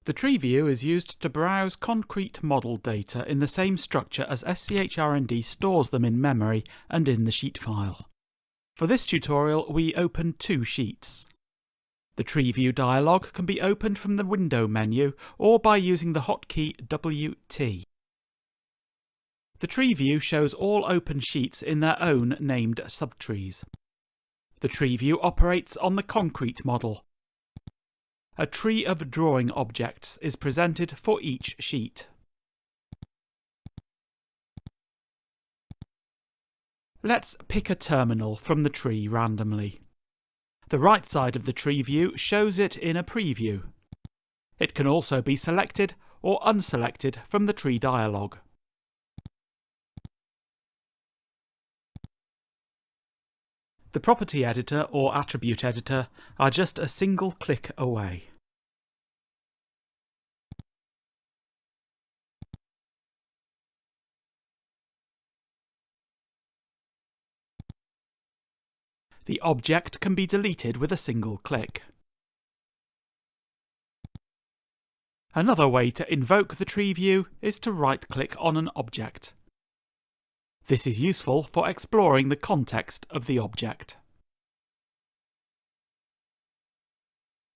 The tree view is used to browse concrete model data in the same structure as sch-rnd stores them in memory and in the sheet file. For this tutorial, we open two sheets. The tree view dialog can be opened from the window menu or by using the hotkey WT. The tree view shows all open sheets in their own named subtrees. The tree view operates on the concrete model. A tree of drawing objects is presented for each sheet. Let's pick a terminal from the tree randomly. The right side of the tree view shows it in a preview. It can also be selected or unselected from the tree dialog. The property editor or attribute editor are just a single click away. The object can be deleted with a single click. Another way to invoke the tree view is to right-click on an object. This is useful for exploring the context of the object.